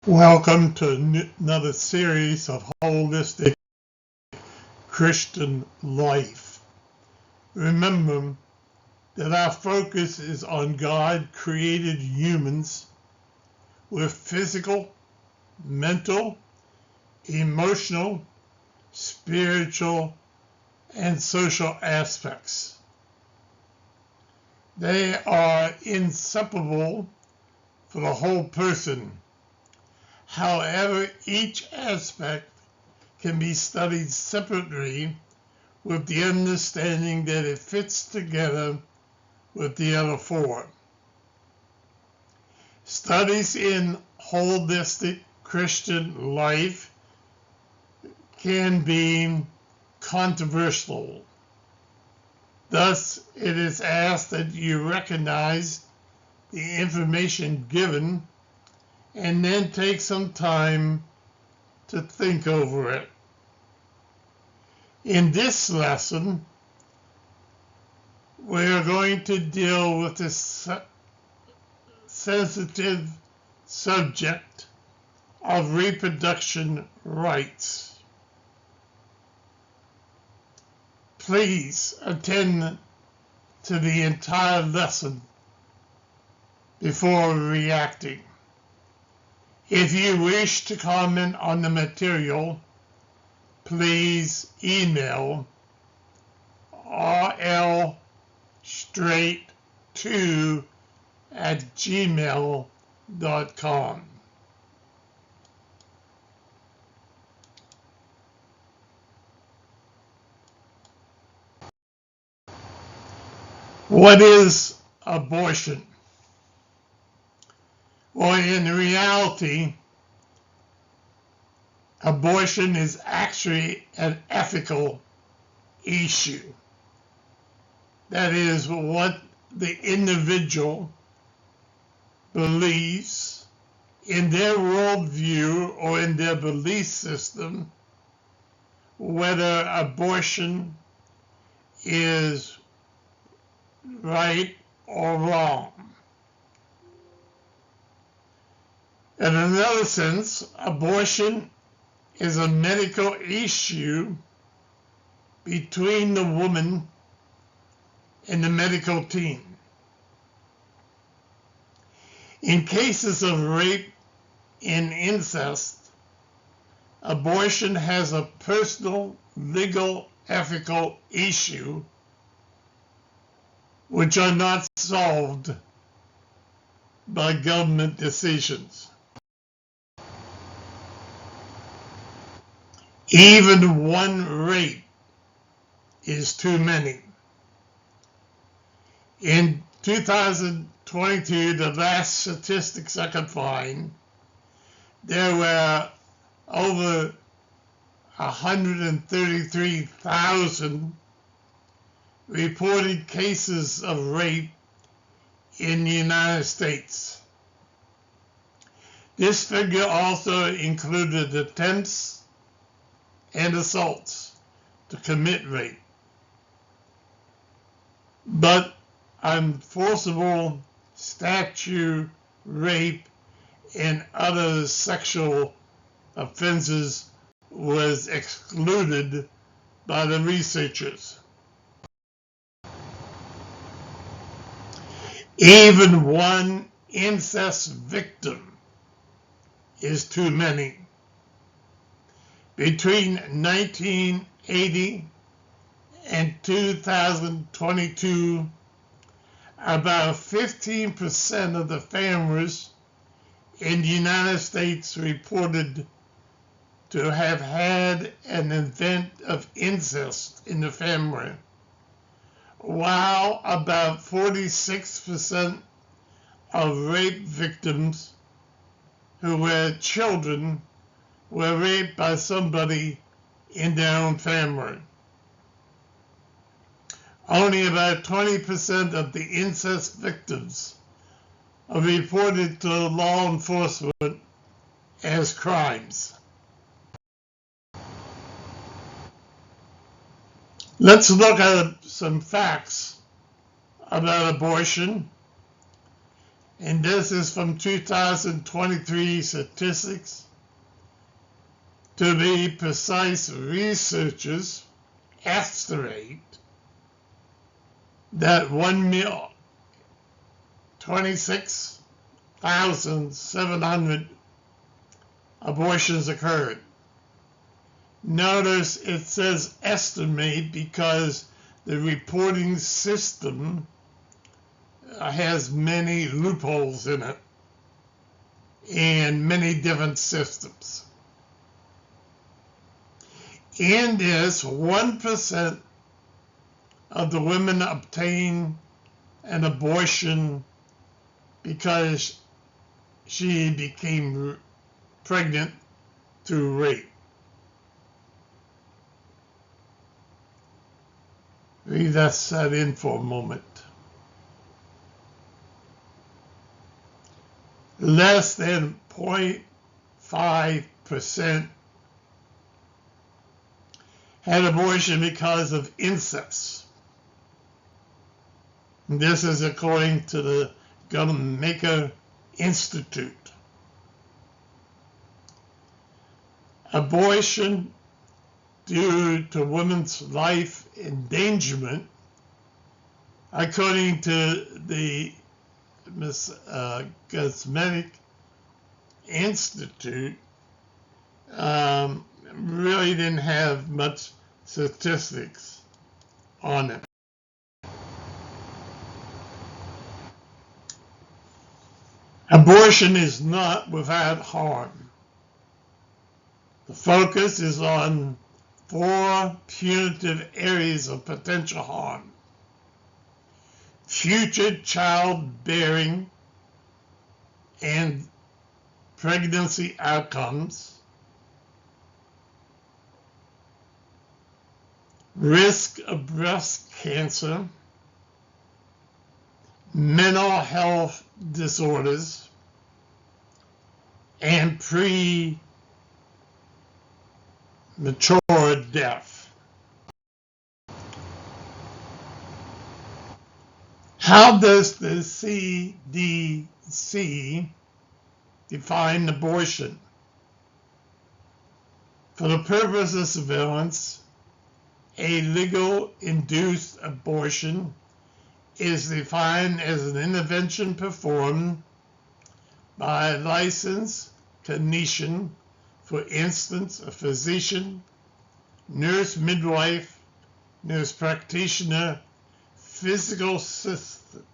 Welcome to another series of holistic Christian life. Remember that our focus is on God created humans with physical, mental, emotional, spiritual, and social aspects. They are inseparable for the whole person. However, each aspect can be studied separately with the understanding that it fits together with the other four. Studies in holistic Christian life can be controversial. Thus, it is asked that you recognize the information given and then take some time to think over it. In this lesson, we're going to deal with this sensitive subject of reproduction rights. Please attend to the entire lesson before reacting. If you wish to comment on the material, please email rlstraight2@gmail.com. What is abortion? Well, in reality, abortion is actually an ethical issue. That is what the individual believes in their worldview or in their belief system, whether abortion is right or wrong. In another sense, abortion is a medical issue between the woman and the medical team. In cases of rape and incest, abortion has a personal, legal, ethical issue which are not solved by government decisions. Even one rape is too many. In 2022, the last statistics I could find, there were over 133,000 reported cases of rape in the United States. This figure also included attempts and assaults to commit rape. But unforcible statute rape and other sexual offenses was excluded by the researchers. Even one incest victim is too many. Between 1980 and 2022, about 15% of the families in the United States reported to have had an event of incest in the family, while about 46% of rape victims who were children were raped by somebody in their own family. Only about 20% of the incest victims are reported to law enforcement as crimes. Let's look at some facts about abortion and this is from 2023 statistics. To be precise, researchers estimate that 1,026,700 abortions occurred. Notice it says estimate because the reporting system has many loopholes in it and many different systems. In this, 1% of the women obtain an abortion because she became pregnant through rape. Leave that set in for a moment. Less than 0.5% had abortion because of incest. This is according to the Gunmaker Institute. Abortion due to women's life endangerment, according to the Cosmetic Institute, really didn't have much statistics on it. Abortion is not without harm. The focus is on 4 punitive areas of potential harm: future childbearing and pregnancy outcomes, risk of breast cancer, mental health disorders, and premature death. How does the CDC define abortion? For the purpose of surveillance, a legal induced abortion is defined as an intervention performed by a licensed clinician, for instance, a physician, nurse midwife, nurse practitioner, physical assistant,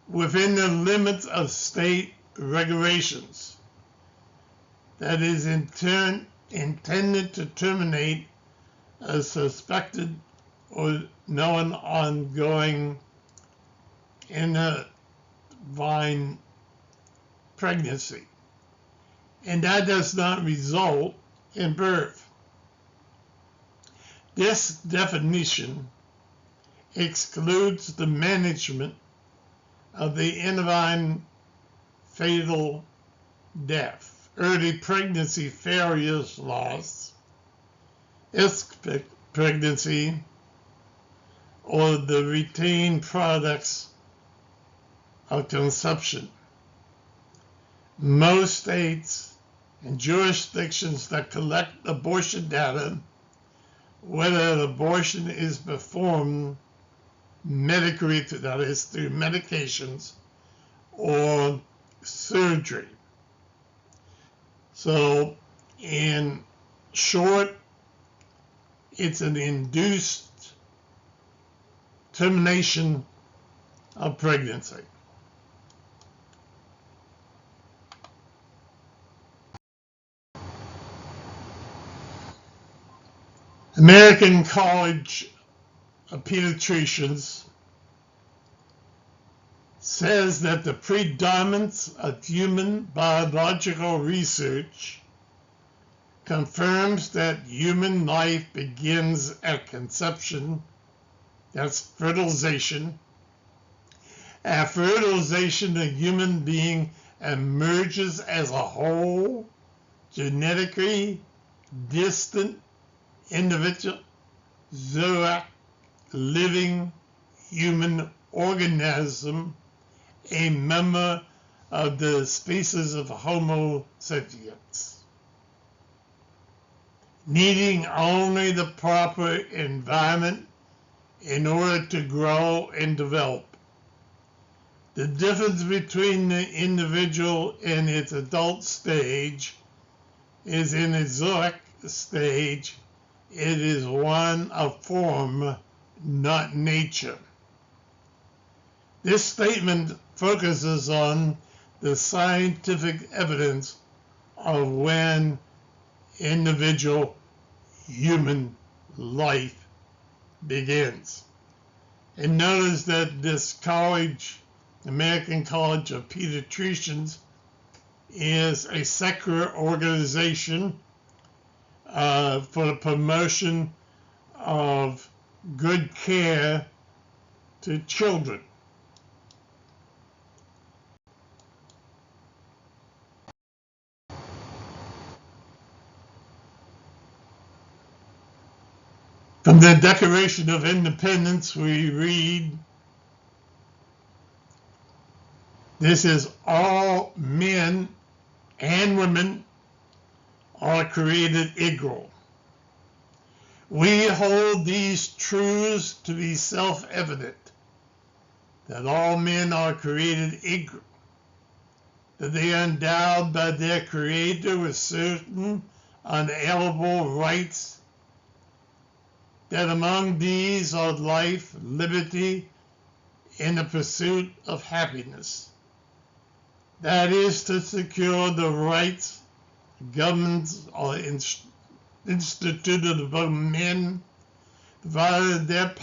within the limits of state regulations, that is in turn intended to terminate a suspected or known ongoing intrauterine pregnancy, and that does not result in birth. This definition excludes the management of the intrauterine fatal death, early pregnancy failures, loss, pregnancy, or the retained products of consumption. Most states and jurisdictions that collect abortion data, whether an abortion is performed medically, that is through medications or surgery. So, in short, it's an induced termination of pregnancy. American College of Pediatricians says that the predominance of human biological research confirms that human life begins at conception, that's fertilization. At fertilization, the human being emerges as a whole, genetically distant individual, zooic, living human organism, a member of the species of Homo sapiens, needing only the proper environment in order to grow and develop. The difference between the individual in its adult stage is in its zoic stage. It is one of form, not nature. This statement focuses on the scientific evidence of when individual human life begins. And notice that this college, American College of Pediatricians, is a secular organization for the promotion of good care to children. From the Declaration of Independence, we read, "This is all men and women are created equal. We hold these truths to be self-evident, that all men are created equal, that they are endowed by their Creator with certain unalienable rights, that among these are life, liberty, and the pursuit of happiness. That is to secure the rights governments are instituted among men, provided their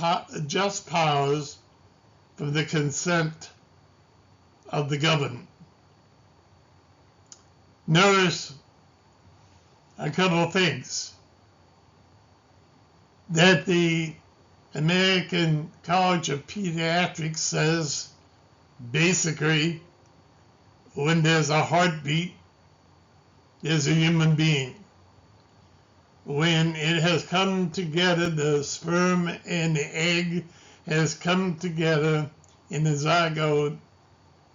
just powers from the consent of the governed." Notice a couple of things. That the American College of Pediatrics says basically when there's a heartbeat, there's a human being. When it has come together, the sperm and the egg has come together in the zygote,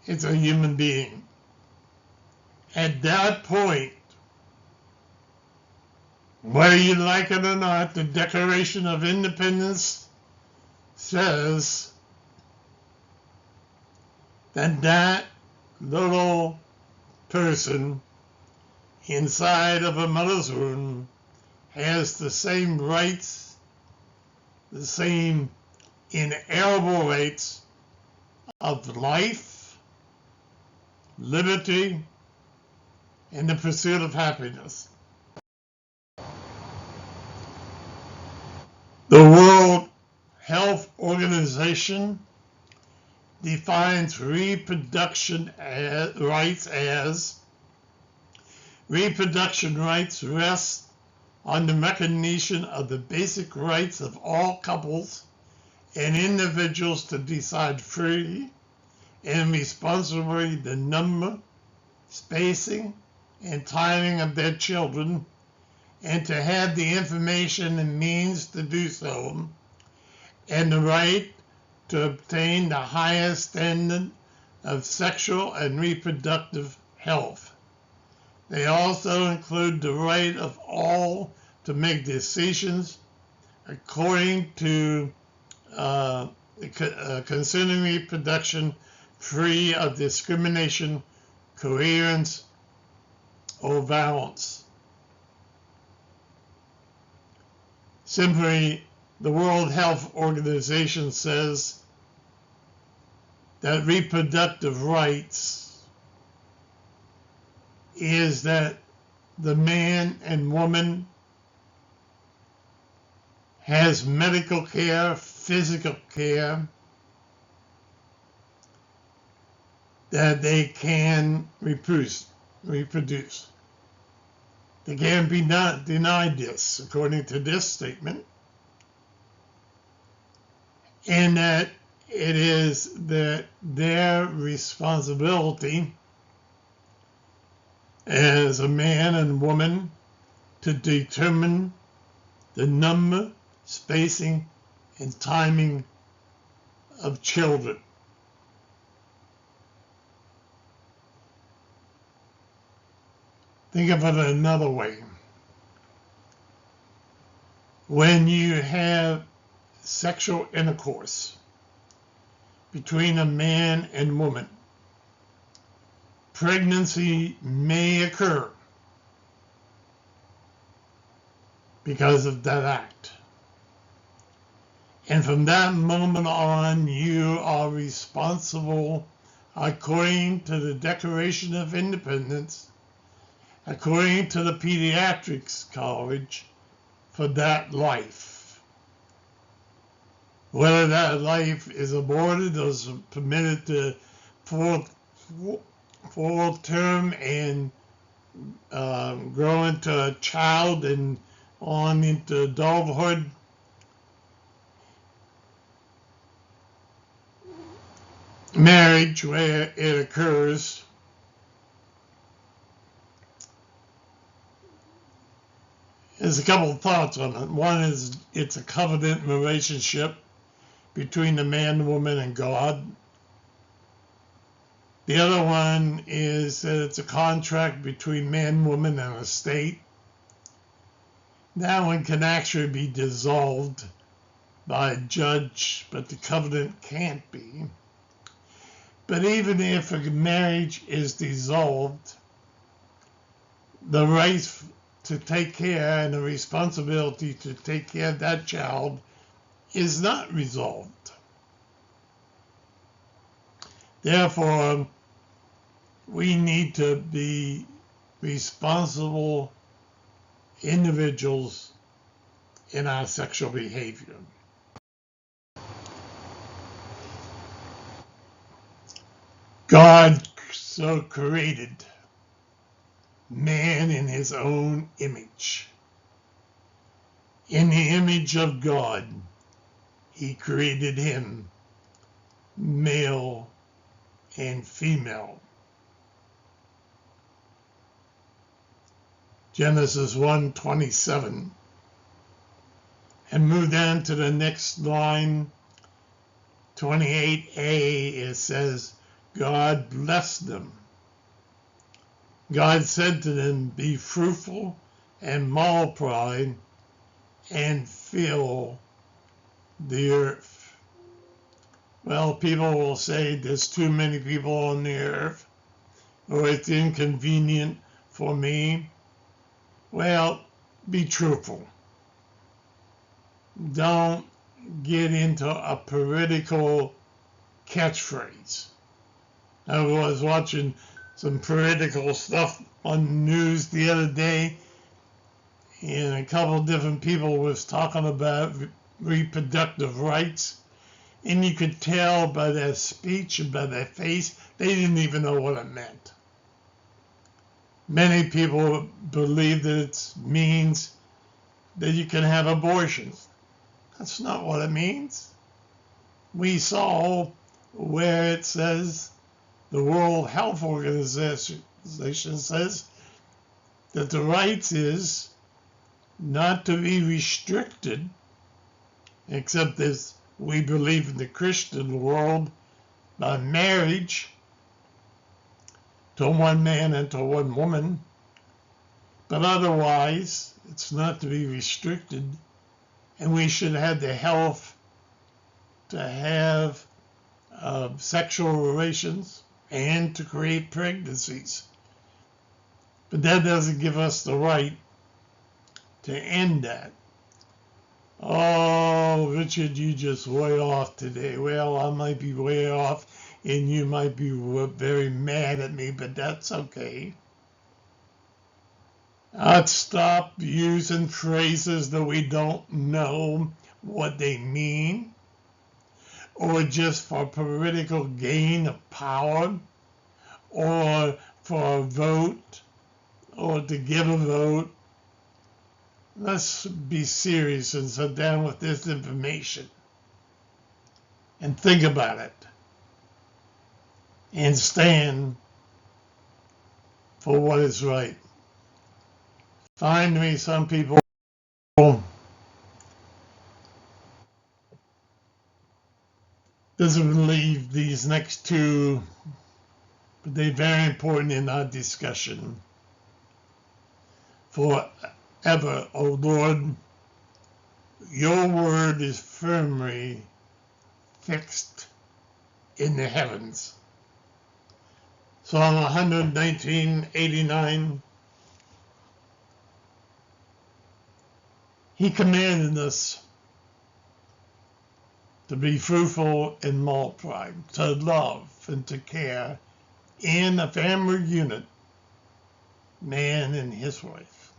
it's a human being. At that point, whether you like it or not, the Declaration of Independence says that that little person inside of a mother's womb has the same rights, the same inalienable rights of life, liberty, and the pursuit of happiness. The World Health Organization defines reproduction rights as reproduction rights rest on the recognition of the basic rights of all couples and individuals to decide freely and responsibly the number, spacing, and timing of their children, and to have the information and means to do so, and the right to obtain the highest standard of sexual and reproductive health. They also include the right of all to make decisions according to concerning reproduction free of discrimination, coherence, or violence. Simply, the World Health Organization says that reproductive rights is that the man and woman has medical care, physical care, that they can reproduce. They can't be not denied this, according to this statement, and that it is that their responsibility as a man and woman to determine the number, spacing, and timing of children. Think of it another way. When you have sexual intercourse between a man and woman, pregnancy may occur because of that act. And from that moment on, you are responsible, according to the Declaration of Independence, according to the Pediatrics College, for that life. Whether that life is aborted or is permitted to full term and grow into a child and on into adulthood, marriage, where it occurs, there's a couple of thoughts on it. One is it's a covenant relationship between the man, the woman, and God. The other one is that it's a contract between man, woman, and a state. That one can actually be dissolved by a judge, but the covenant can't be. But even if a marriage is dissolved, the rights to take care and the responsibility to take care of that child is not resolved. Therefore, we need to be responsible individuals in our sexual behavior. God so created man in his own image. In the image of God, he created him, male and female. Genesis 1:27. And move down to the next line, 28a, it says, God blessed them. God said to them, be fruitful and multiply and fill the earth. Well, people will say there's too many people on the earth, or it's inconvenient for me. Well, be truthful. Don't get into a political catchphrase. I was watching some political stuff on the news the other day, and a couple of different people was talking about reproductive rights, and you could tell by their speech and by their face, they didn't even know what it meant. Many people believe that it means that you can have abortions. That's not what it means. We saw where it says, the World Health Organization says that the rights is not to be restricted, except as we believe in the Christian world, by marriage to one man and to one woman, but otherwise it's not to be restricted, and we should have the health to have sexual relations and to create pregnancies. But that doesn't give us the right to end that. Oh, Richard, you just way off today. Well, I might be way off, and you might be very mad at me, but that's okay. I'd stop using phrases that we don't know what they mean, or just for political gain of power, or for a vote, or to give a vote. Let's be serious and sit down with this information and think about it and stand for what is right. Find me some people doesn't believe these next two, but they're very important in our discussion. forever, O Lord. Your word is firmly fixed in the heavens. Psalm 119:89. He commanded us to be fruitful and multiply, to love and to care in a family unit, man and his wife.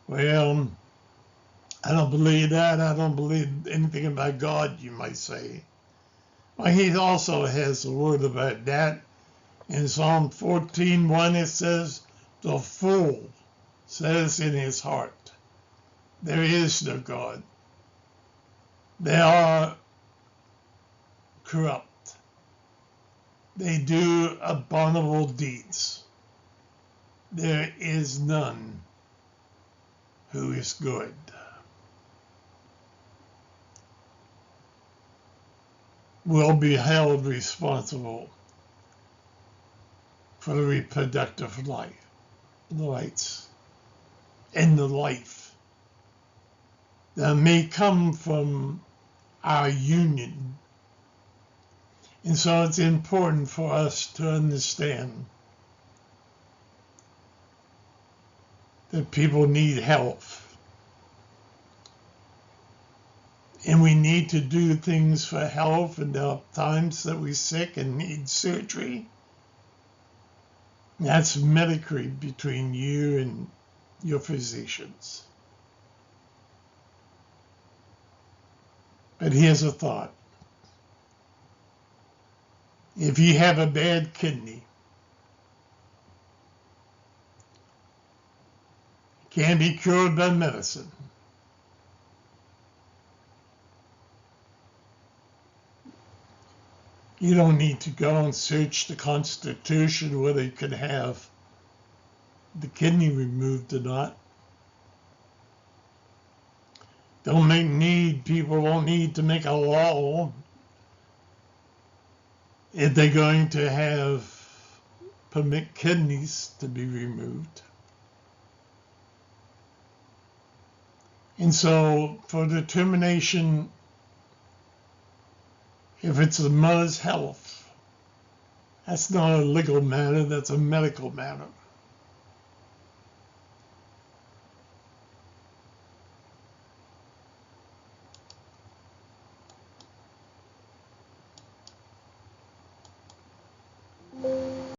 Well, I don't believe that. I don't believe anything about God, you might say. Well, he also has a word about that. In Psalm 14:1, it says, the fool says in his heart, there is no God. They are corrupt. They do abominable deeds. There is none who is good. Will be held responsible for the reproductive rights and the life that may come from our union. And so it's important for us to understand that people need health. And we need to do things for health, and there are times that we're sick and need surgery. That's medically between you and your physicians. But here's a thought. If you have a bad kidney, it can be cured by medicine. You don't need to go and search the Constitution whether you could have the kidney removed or not. People don't need to make a law if they're going to permit kidneys to be removed. And so for determination, if it's the mother's health, that's not a legal matter, that's a medical matter.